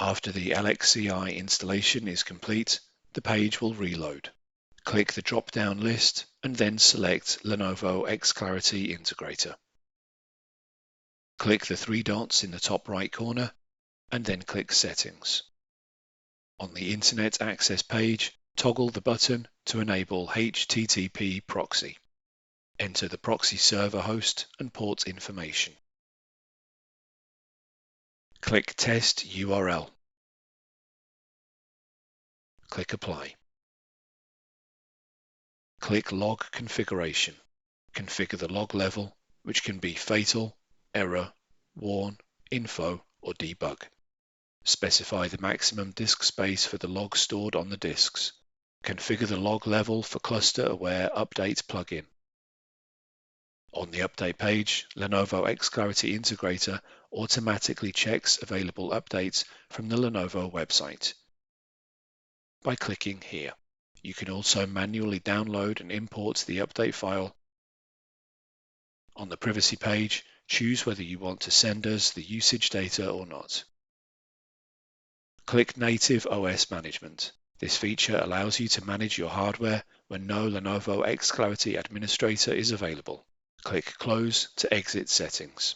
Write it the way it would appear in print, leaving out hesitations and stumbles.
After the LXCI installation is complete, the page will reload. Click the drop-down list and then select Lenovo XClarity Integrator. Click the three dots in the top right corner and then click Settings. On the Internet Access page, toggle the button to enable HTTP proxy. Enter the proxy server host and port information. Click Test URL. Click Apply. Click Log Configuration. Configure the log level, which can be fatal, error, warn, info, or debug. Specify the maximum disk space for the log stored on the disks. Configure the log level for cluster-aware update plugin. On the Update page, Lenovo XClarity Integrator automatically checks available updates from the Lenovo website. By clicking here, you can also manually download and import the update file. On the Privacy page, choose whether you want to send us the usage data or not. Click Native OS Management. This feature allows you to manage your hardware when no Lenovo XClarity Administrator is available. Click Close to exit settings.